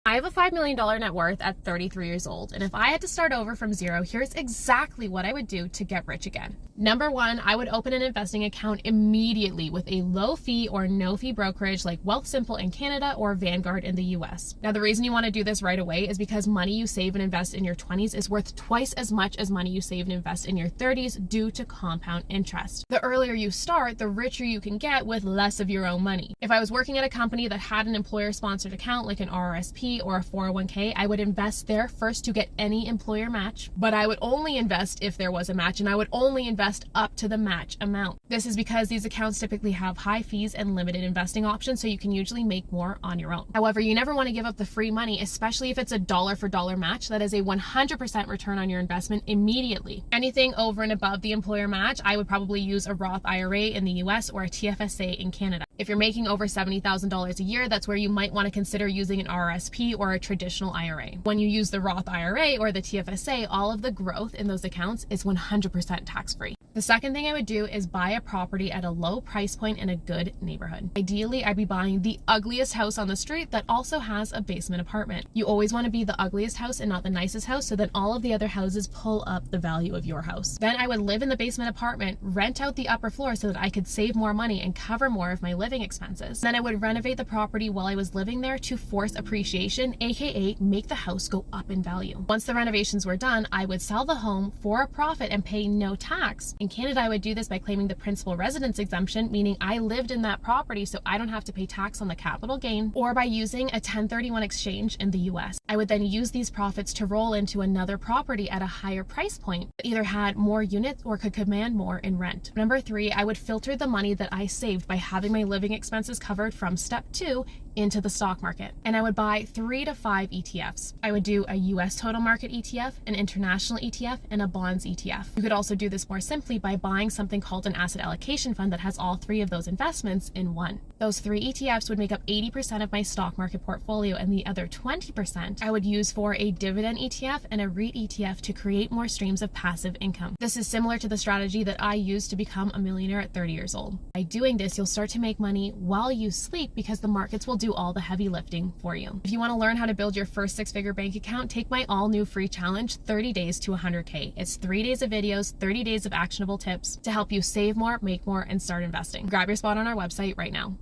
I have a $5 million net worth at 33 years old, and if I had to start over from zero, here's exactly what I would do to get rich again. Number one, I would open an investing account immediately with a low fee or no fee brokerage like Wealthsimple in Canada or Vanguard in the US. Now, the reason you want to do this right away is because money you save and invest in your 20s is worth twice as much as money you save and invest in your 30s due to compound interest. The earlier you start, the richer you can get with less of your own money. If I was working at a company that had an employer-sponsored account like an RRSP or a 401k, I would invest there first to get any employer match, but I would only invest if there was a match, and I would only invest up to the match amount. This is because these accounts typically have high fees and limited investing options, so you can usually make more on your own. However, you never want to give up the free money, especially if it's a dollar for dollar match. That is a 100% return on your investment immediately. Anything over and above the employer match, I would probably use a Roth IRA in the US or a TFSA in Canada. If you're making over $70,000 a year, that's where you might want to consider using an RRSP or a traditional IRA. When you use the Roth IRA or the TFSA, all of the growth in those accounts is 100% tax-free. The second thing I would do is buy a property at a low price point in a good neighborhood. Ideally, I'd be buying the ugliest house on the street that also has a basement apartment. You always want to be the ugliest house and not the nicest house, so that all of the other houses pull up the value of your house. Then I would live in the basement apartment, rent out the upper floor so that I could save more money and cover more of my living expenses. Then I would renovate the property while I was living there to force appreciation, aka make the house go up in value. Once the renovations were done, I would sell the home for a profit and pay no tax. In Canada, I would do this by claiming the principal residence exemption, meaning I lived in that property so I don't have to pay tax on the capital gain, or by using a 1031 exchange in the US. I would then use these profits to roll into another property at a higher price point, that either had more units or could command more in rent. Number three, I would filter the money that I saved by having my living expenses covered from step 2 into the stock market. And I would buy 3 to 5 ETFs. I would do a US total market ETF, an international ETF, and a bonds ETF. You could also do this more simply by buying something called an asset allocation fund that has all 3 of those investments in one. Those 3 ETFs would make up 80% of my stock market portfolio, and the other 20% I would use for a dividend ETF and a REIT ETF to create more streams of passive income. This is similar to the strategy that I used to become a millionaire at 30 years old. By doing this, you'll start to make money while you sleep because the markets will do all the heavy lifting for you. If you want to learn how to build your first 6-figure bank account, take my all new free challenge, 30 days to 100K. It's 3 days of videos, 30 days of actionable tips to help you save more, make more, and start investing. Grab your spot on our website right now.